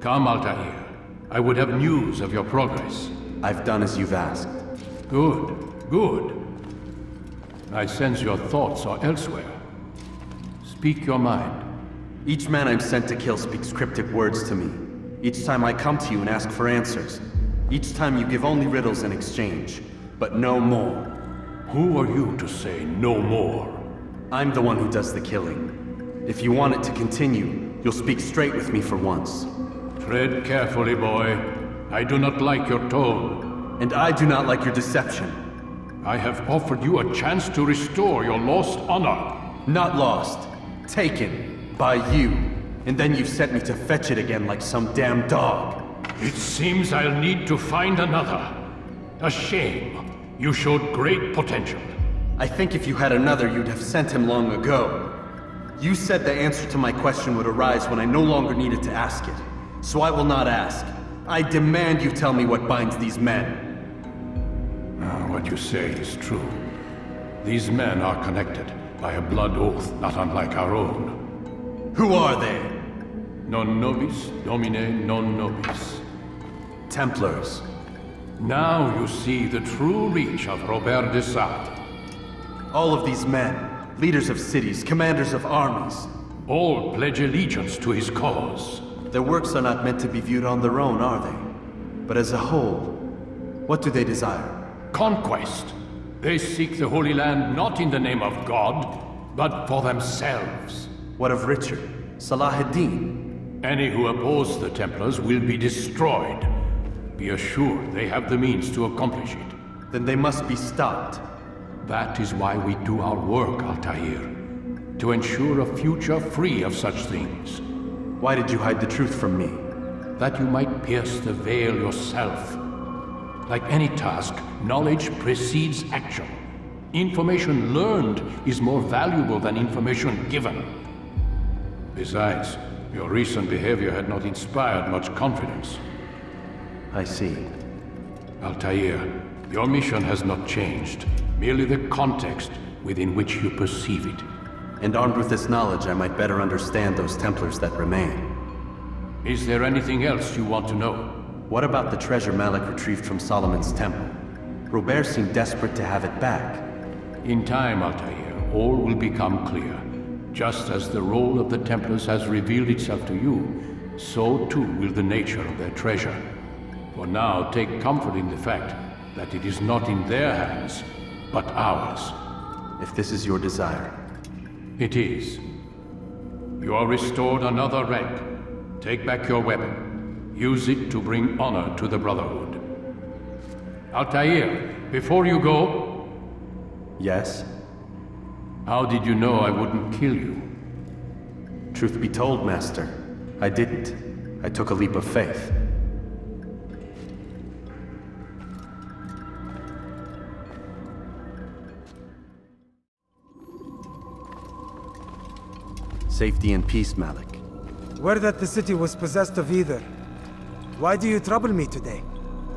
Come, Altair. I would have news of your progress. I've done as you've asked. Good, good. I sense your thoughts are elsewhere. Speak your mind. Each man I'm sent to kill speaks cryptic words to me. Each time I come to you and ask for answers. Each time you give only riddles in exchange, but no more. Who are you to say no more? I'm the one who does the killing. If you want it to continue, you'll speak straight with me for once. Tread carefully, boy. I do not like your tone. And I do not like your deception. I have offered you a chance to restore your lost honor. Not lost. Taken. By you. And then you sent me to fetch it again like some damn dog. It seems I'll need to find another. A shame. You showed great potential. I think if you had another, you'd have sent him long ago. You said the answer to my question would arise when I no longer needed to ask it. So I will not ask. I demand you tell me what binds these men. What you say is true. These men are connected by a blood oath not unlike our own. Who are they? Non nobis, domine non nobis. Templars. Now you see the true reach of Robert de Sade. All of these men, leaders of cities, commanders of armies. All pledge allegiance to his cause. Their works are not meant to be viewed on their own, are they? But as a whole, what do they desire? Conquest. They seek the Holy Land not in the name of God, but for themselves. What of Richard? Salah ad-Din? Any who oppose the Templars will be destroyed. Be assured they have the means to accomplish it. Then they must be stopped. That is why we do our work, Altair. To ensure a future free of such things. Why did you hide the truth from me? That you might pierce the veil yourself. Like any task, knowledge precedes action. Information learned is more valuable than information given. Besides, your recent behavior had not inspired much confidence. I see. Altair, your mission has not changed. Merely the context within which you perceive it. And armed with this knowledge, I might better understand those Templars that remain. Is there anything else you want to know? What about the treasure Malik retrieved from Solomon's temple? Robert seemed desperate to have it back. In time, Altair, all will become clear. Just as the role of the Templars has revealed itself to you, so too will the nature of their treasure. For now, take comfort in the fact that it is not in their hands, but ours. If this is your desire. It is. You are restored another rank. Take back your weapon. Use it to bring honor to the Brotherhood. Altair, before you go... Yes? How did you know I wouldn't kill you? Truth be told, Master, I didn't. I took a leap of faith. Safety and peace, Malik. Word that the city was possessed of either. Why do you trouble me today?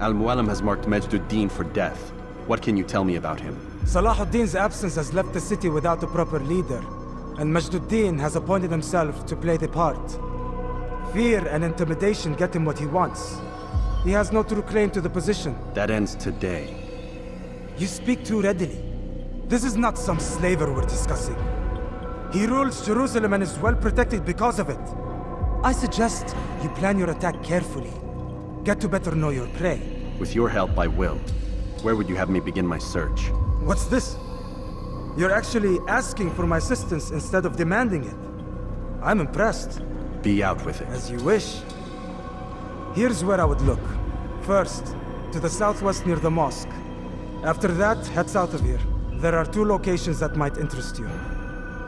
Al-Mualim has marked Majd Addin for death. What can you tell me about him? Salah ad-Din's absence has left the city without a proper leader, and Majd Addin has appointed himself to play the part. Fear and intimidation get him what he wants. He has no true claim to the position. That ends today. You speak too readily. This is not some slaver we're discussing. He rules Jerusalem and is well protected because of it. I suggest you plan your attack carefully. Get to better know your prey. With your help, I will. Where would you have me begin my search? What's this? You're actually asking for my assistance instead of demanding it. I'm impressed. Be out with it. As you wish. Here's where I would look. First, to the southwest near the mosque. After that, head south of here. There are two locations that might interest you.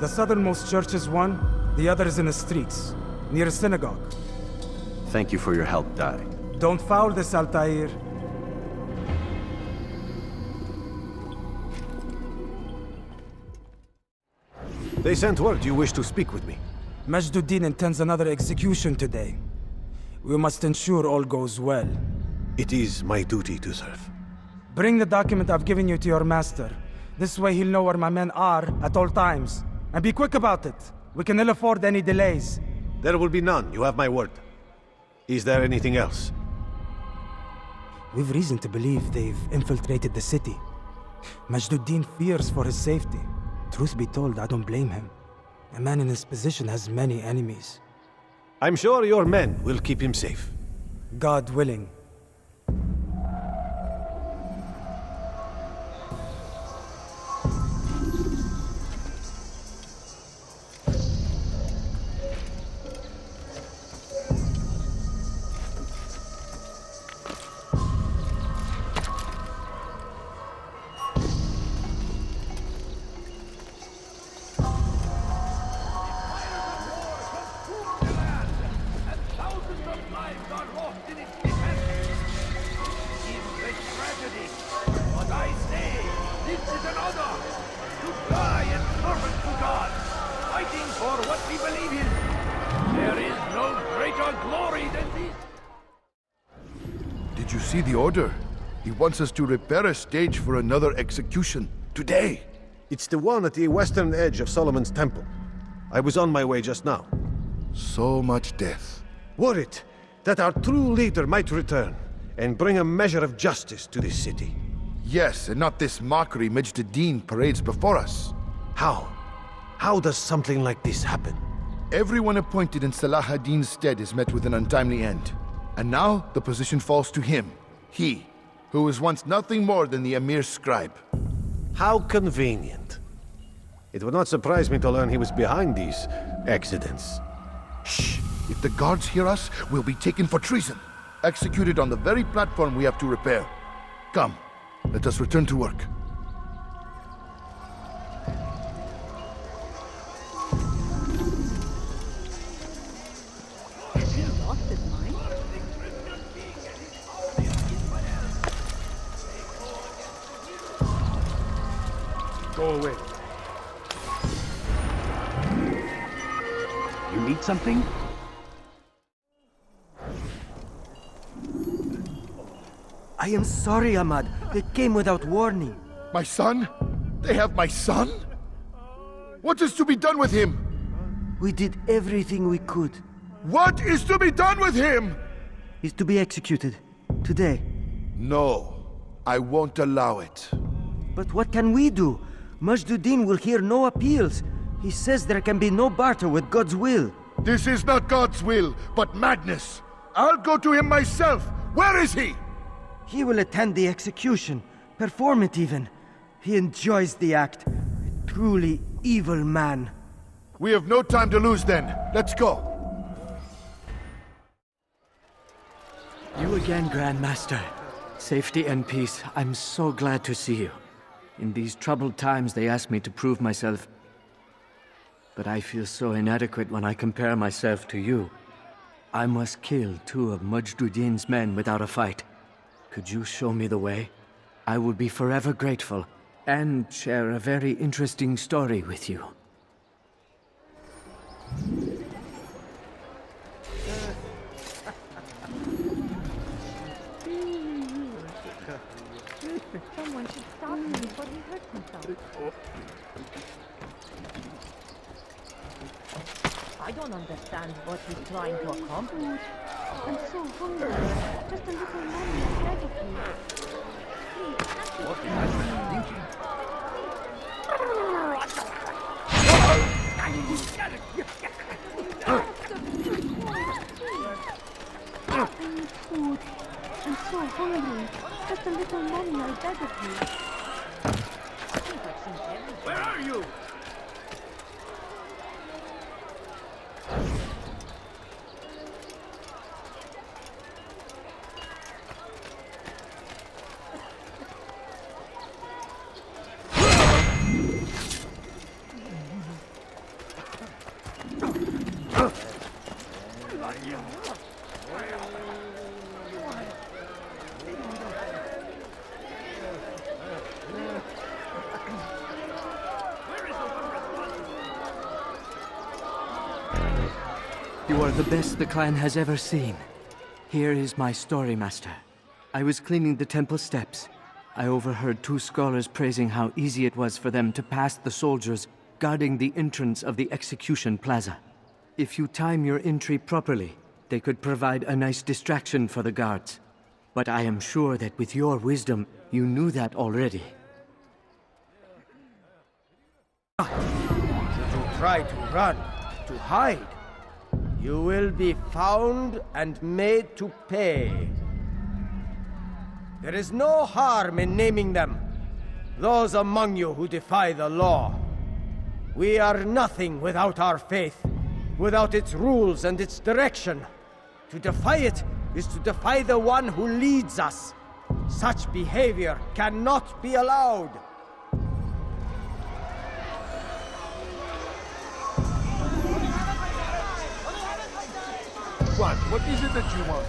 The southernmost church is one, the other is in the streets, near a synagogue. Thank you for your help, Dai. Don't foul this, Altair. They sent word you wish to speak with me. Majd Addin intends another execution today. We must ensure all goes well. It is my duty to serve. Bring the document I've given you to your master. This way he'll know where my men are at all times. And be quick about it. We can ill afford any delays. There will be none, you have my word. Is there anything else? We've reason to believe they've infiltrated the city. Majd Addin fears for his safety. Truth be told, I don't blame him. A man in his position has many enemies. I'm sure your men will keep him safe. God willing. Did you see the order? He wants us to repair a stage for another execution. Today! It's the one at the western edge of Solomon's Temple. I was on my way just now. So much death. Worried that our true leader might return and bring a measure of justice to this city. Yes, and not this mockery Majd Addin parades before us. How? How does something like this happen? Everyone appointed in Salah ad-Din's stead is met with an untimely end. And now the position falls to him. He, who was once nothing more than the Emir's scribe. How convenient. It would not surprise me to learn he was behind these accidents. Shh! If the guards hear us, we'll be taken for treason. Executed on the very platform we have to repair. Come, let us return to work. Go away. You need something? I am sorry, Ahmad. They came without warning. My son? They have my son? What is to be done with him? We did everything we could. What is to be done with him? He's to be executed. Today. No, I won't allow it. But what can we do? Majd Addin will hear no appeals. He says there can be no barter with God's will. This is not God's will, but madness. I'll go to him myself. Where is he? He will attend the execution. Perform it even. He enjoys the act. A truly evil man. We have no time to lose then. Let's go. You again, Grand Master. Safety and peace. I'm so glad to see you. In these troubled times, they ask me to prove myself. But I feel so inadequate when I compare myself to you. I must kill 2 of Majd Addin's men without a fight. Could you show me the way? I will be forever grateful, and share a very interesting story with you. Someone should stop him before he hurts himself. I don't understand what he's trying to accomplish. I'm so hungry. Just a little money, I beg of you. Please, can't you... What was I thinking? I need food. I'm so hungry. Just a little money, I beg of you. Where are you? You are the best the clan has ever seen. Here is my story, Master. I was cleaning the temple steps. I overheard two scholars praising how easy it was for them to pass the soldiers guarding the entrance of the execution plaza. If you time your entry properly, they could provide a nice distraction for the guards. But I am sure that with your wisdom, you knew that already. Should you try to run, to hide, you will be found and made to pay. There is no harm in naming them. Those among you who defy the law. We are nothing without our faith, without its rules and its direction. To defy it is to defy the one who leads us. Such behavior cannot be allowed. What is it that you want?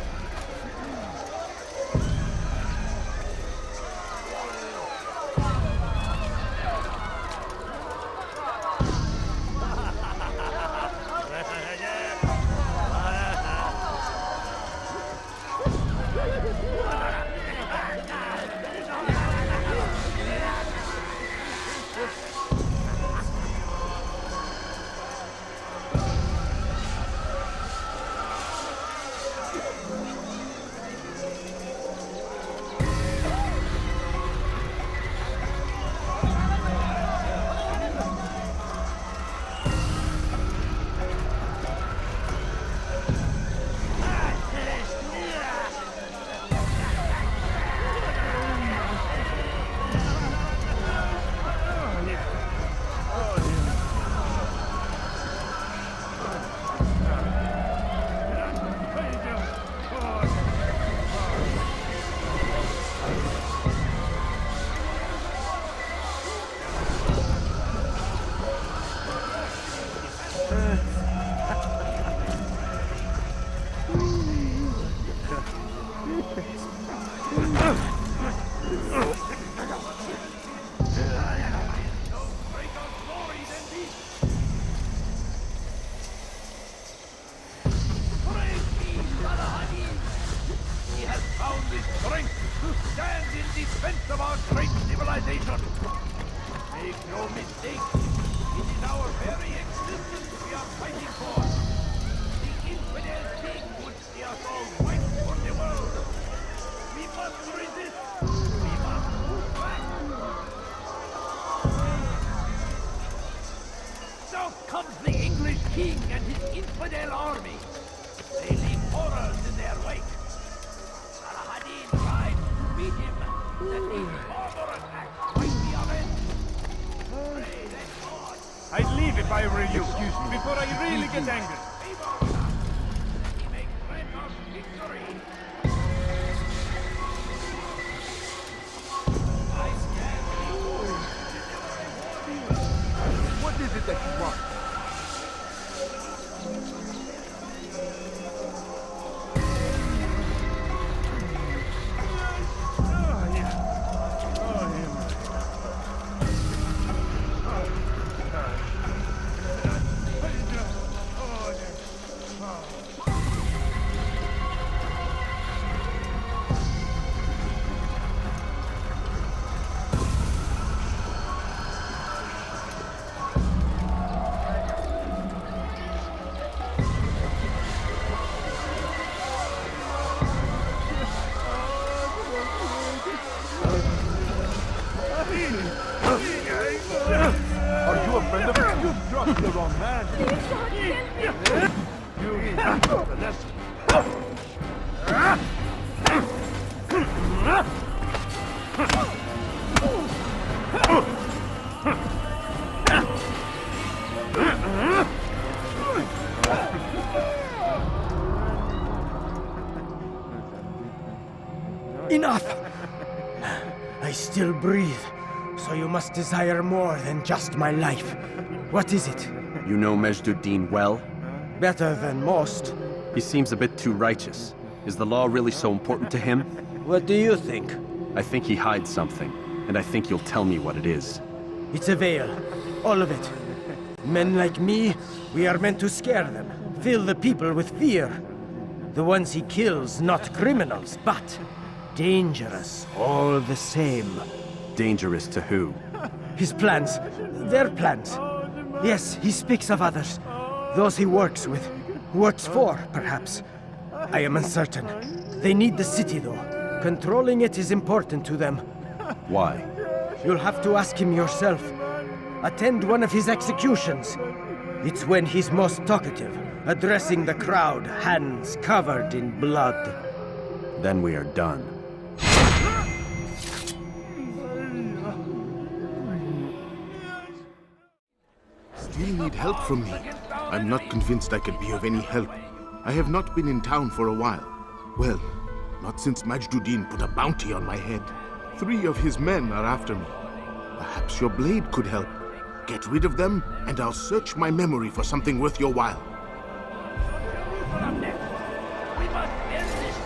I'd leave if I were you. Excuse me. Before I really get angry. What is it that you want? off, the wrong man. You have the lesson. Enough! I still breathe, so you must desire more than just my life. What is it? You know Majd Addin well? Better than most. He seems a bit too righteous. Is the law really so important to him? What do you think? I think he hides something, and I think you'll tell me what it is. It's a veil. All of it. Men like me, we are meant to scare them, fill the people with fear. The ones he kills, not criminals, but dangerous all the same. Dangerous to who? His plans. Their plans. Yes, he speaks of others. Those he works with. Works for, perhaps. I am uncertain. They need the city, though. Controlling it is important to them. Why? You'll have to ask him yourself. Attend one of his executions. It's when he's most talkative, addressing the crowd, hands covered in blood. Then we are done. Still need help from me. I'm not convinced I could be of any help. I have not been in town for a while. Well, not since Majd Addin put a bounty on my head. 3 of his men are after me. Perhaps your blade could help. Get rid of them, and I'll search my memory for something worth your while. We must end this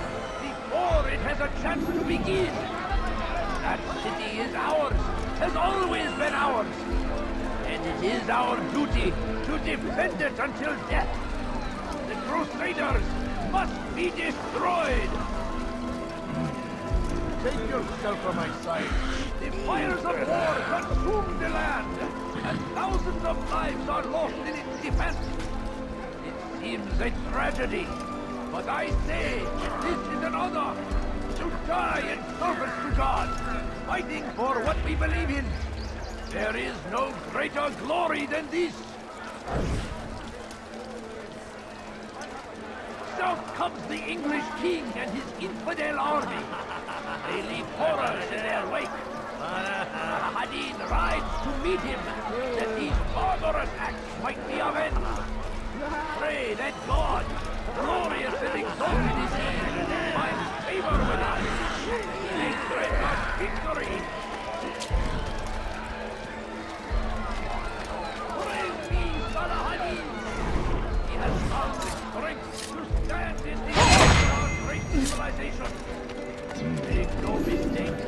before it has a chance to begin. That city is ours, has always been ours. And it is our duty to defend it until death. The Crusaders must be destroyed. Take yourself from my side. The fires of war consume the land, and thousands of lives are lost in its defense. It seems a tragedy, but I say this is an honor to die in service to God, fighting for what we believe in. There is no greater glory than this. South comes the English king and his infidel army. They leave horrors in their wake. Addin rides to meet him, that these barbarous acts might be avenged. Pray that God, glorious and exalted is he, finds favor with us. May grant us victory. Praise be Addin. He has found the strength to stand in the face of our great civilization. Make no mistake.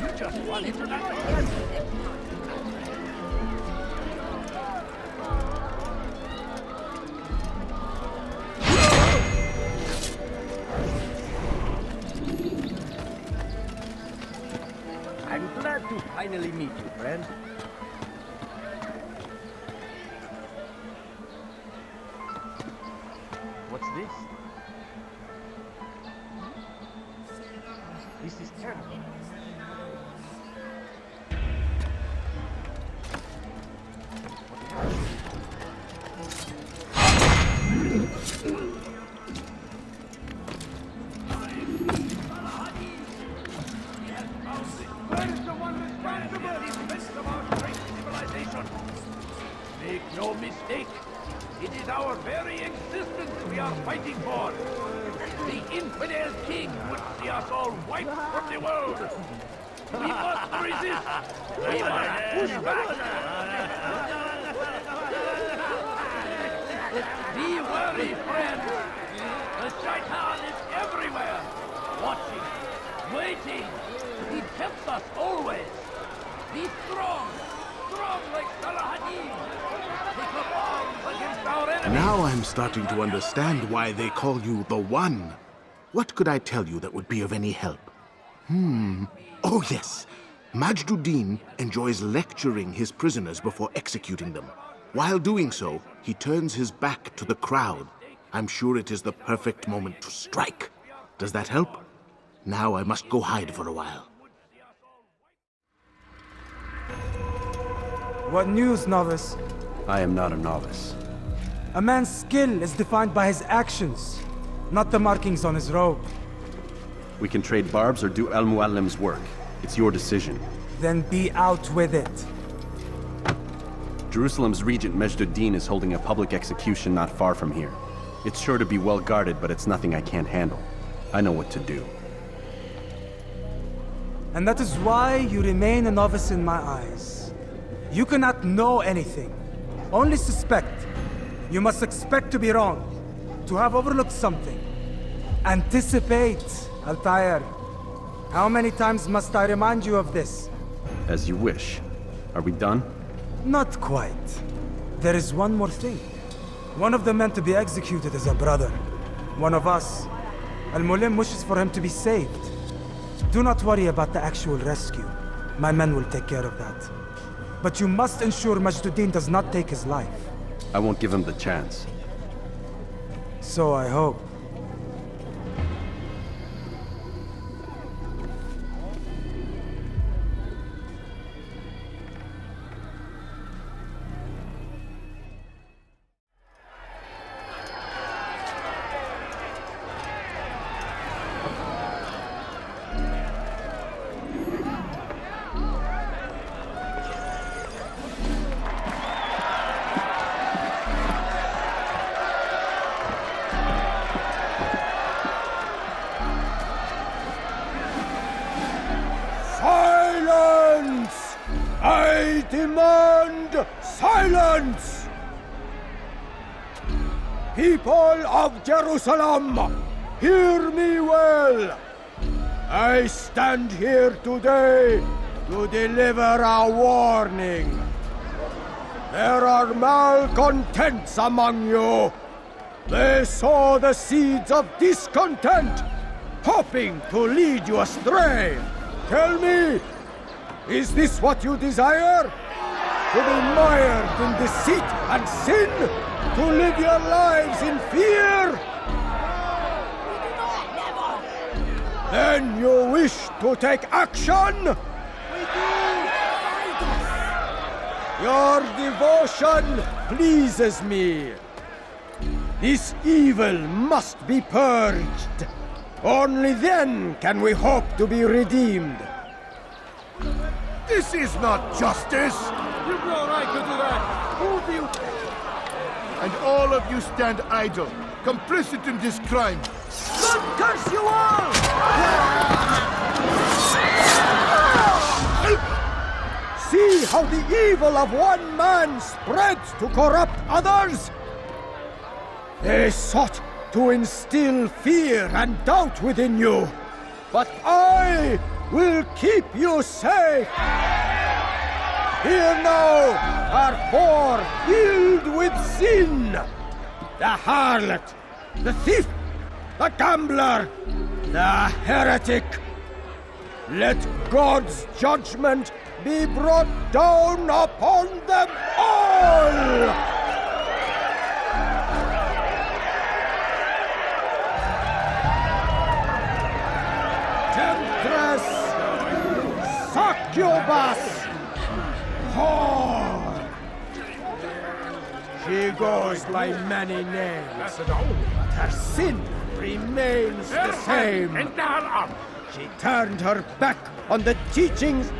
You just run into that. I'm glad to finally meet you, friend. What's this? This is terrible. Make no mistake, it is our very existence we are fighting for. The infidel king would see us all wiped from the world. We must resist. We must push back. Be wary, friend. The Shaitan is everywhere, watching, waiting. He tempts us always. Be strong, strong like Saracen. Take up arms against our enemies. Now I'm starting to understand why they call you the One. What could I tell you that would be of any help? Oh yes. Majd Addin enjoys lecturing his prisoners before executing them. While doing so, he turns his back to the crowd. I'm sure it is the perfect moment to strike. Does that help? Now I must go hide for a while. What news, novice? I am not a novice. A man's skill is defined by his actions, not the markings on his robe. We can trade barbs or do Al-Muallim's work. It's your decision. Then be out with it. Jerusalem's regent Majd Addin is holding a public execution not far from here. It's sure to be well guarded, but it's nothing I can't handle. I know what to do. And that is why you remain a novice in my eyes. You cannot know anything, only suspect. You must expect to be wrong, to have overlooked something. Anticipate, Altair. How many times must I remind you of this? As you wish. Are we done? Not quite. There is one more thing. One of the men to be executed is a brother. One of us. Al-Mulim wishes for him to be saved. Do not worry about the actual rescue. My men will take care of that. But you must ensure Majd Addin does not take his life. I won't give him the chance. So I hope. Silence! I demand silence! People of Jerusalem, hear me well! I stand here today to deliver a warning. There are malcontents among you. They sow the seeds of discontent, hoping to lead you astray. Tell me, is this what you desire? To be mired in deceit and sin? To live your lives in fear? Then you wish to take action? We do! Your devotion pleases me. This evil must be purged. Only then can we hope to be redeemed. This is not justice! You've no right to do that! Who do you... And all of you stand idle, complicit in this crime. God curse you all! See how the evil of one man spreads to corrupt others? They sought to instill fear and doubt within you, but I will keep you safe. Here now are four filled with sin. The harlot, the thief, the gambler, the heretic. Let God's judgment be brought down upon them all! Temptress, succubus, whore. She goes by many names, but her sin remains the same. She turned her back on the teachings,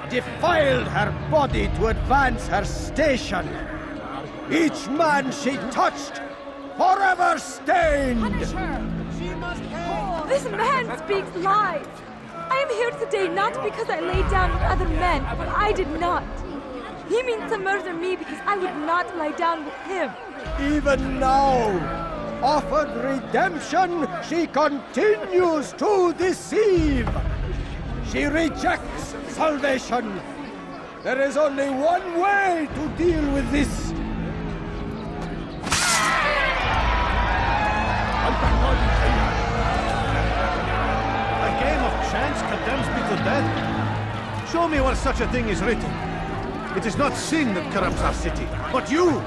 defiled her body to advance her station. Each man she touched, forever stained. Punish her! She must pay! This man speaks lies! I am here today not because I lay down with other men, but I did not. He means to murder me because I would not lie down with him. Even now, offered redemption, she continues to deceive. She rejects salvation. There is only one way to deal with this. A game of chance condemns me to death? Show me where such a thing is written. It is not sin that corrupts our city, but you!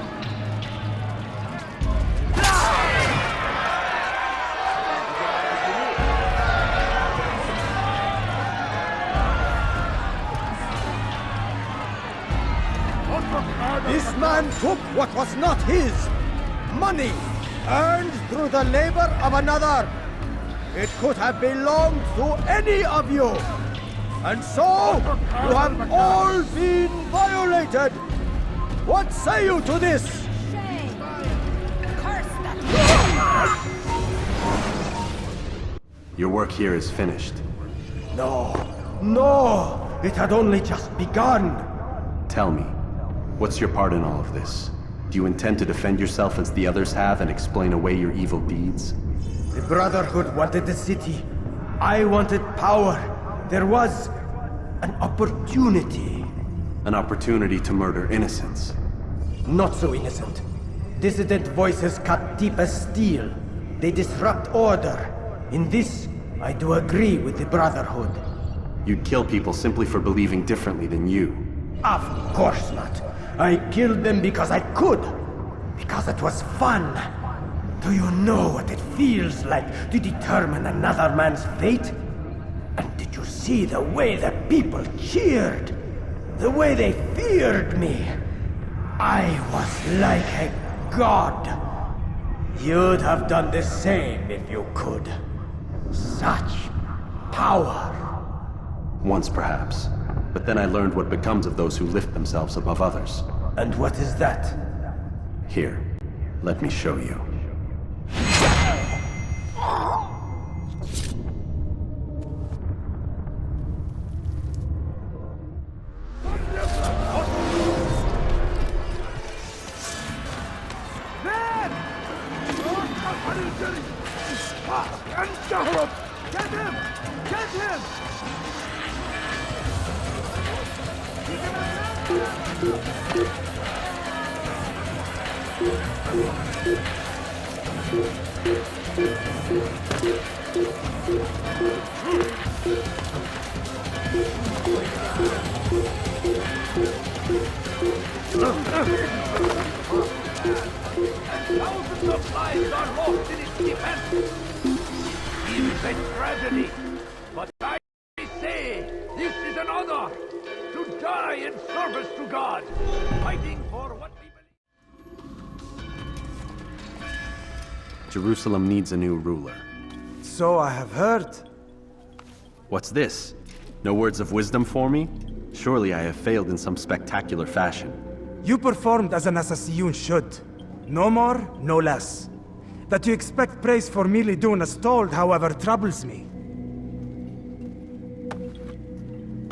This man took what was not his. Money, earned through the labor of another. It could have belonged to any of you. And so, you have all been violated. What say you to this? Shame! Curse that! Your work here is finished. No, it had only just begun. Tell me, what's your part in all of this? Do you intend to defend yourself as the others have and explain away your evil deeds? The Brotherhood wanted the city. I wanted power. There was an opportunity. An opportunity to murder innocents. Not so innocent. Dissident voices cut deep as steel. They disrupt order. In this, I do agree with the Brotherhood. You'd kill people simply for believing differently than you. Of course not. I killed them because I could. Because it was fun. Do you know what it feels like to determine another man's fate? And did you see the way the people cheered? The way they feared me? I was like a god. You'd have done the same if you could. Such power. Once perhaps. But then I learned what becomes of those who lift themselves above others. And what is that? Here, let me show you. Get him! Get him! Thousands of lives are lost in its defense. It is a tragedy, but I say this is an honor to die in service to God, fighting for what we believe. Jerusalem needs a new ruler. So I have heard. What's this? No words of wisdom for me? Surely I have failed in some spectacular fashion. You performed as an assassin should. No more, no less. That you expect praise for merely doing as told, however, troubles me.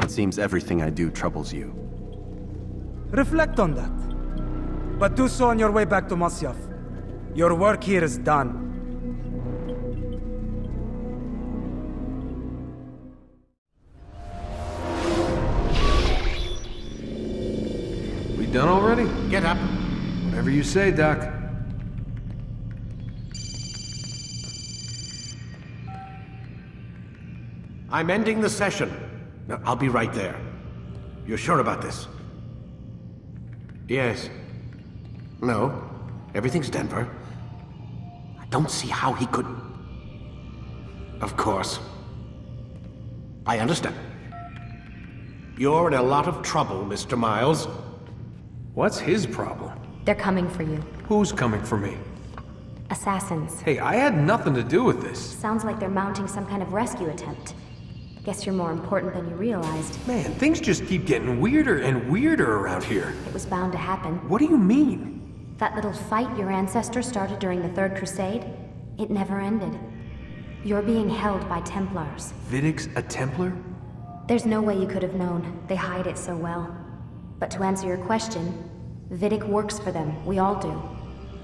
It seems everything I do troubles you. Reflect on that. But do so on your way back to Masyaf. Your work here is done. We done already? Get up. Whatever you say, Doc. I'm ending the session. Now, I'll be right there. You're sure about this? Yes. No. Everything's Denver. I don't see how he could... Of course. I understand. You're in a lot of trouble, Mr. Miles. What's his problem? They're coming for you. Who's coming for me? Assassins. Hey, I had nothing to do with this. Sounds like they're mounting some kind of rescue attempt. Guess you're more important than you realized. Man, things just keep getting weirder and weirder around here. It was bound to happen. What do you mean? That little fight your ancestors started during the Third Crusade, it never ended. You're being held by Templars. Vidic's a Templar? There's no way you could have known. They hide it so well. But to answer your question, Vidic works for them. We all do.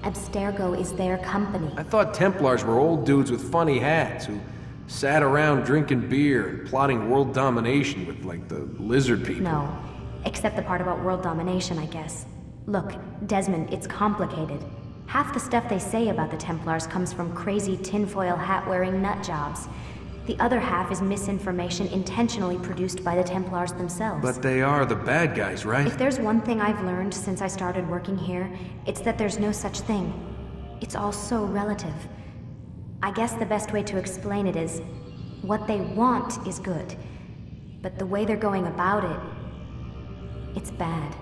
Abstergo is their company. I thought Templars were old dudes with funny hats who sat around drinking beer and plotting world domination with, like, the lizard people. No. Except the part about world domination, I guess. Look, Desmond, it's complicated. Half the stuff they say about the Templars comes from crazy tinfoil hat-wearing nut jobs. The other half is misinformation intentionally produced by the Templars themselves. But they are the bad guys, right? If there's one thing I've learned since I started working here, it's that there's no such thing. It's all so relative. I guess the best way to explain it is, what they want is good. But the way they're going about it, it's bad.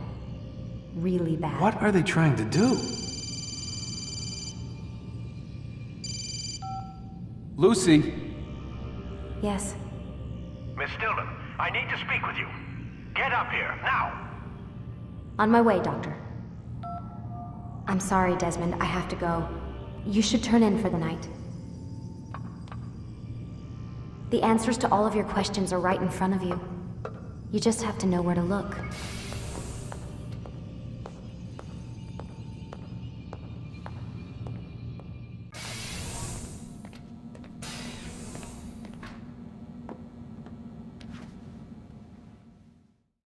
really bad. What are they trying to do? Lucy? Yes. Miss Stillman, I need to speak with you. Get up here, now! On my way, Doctor. I'm sorry, Desmond. I have to go. You should turn in for the night. The answers to all of your questions are right in front of you. You just have to know where to look.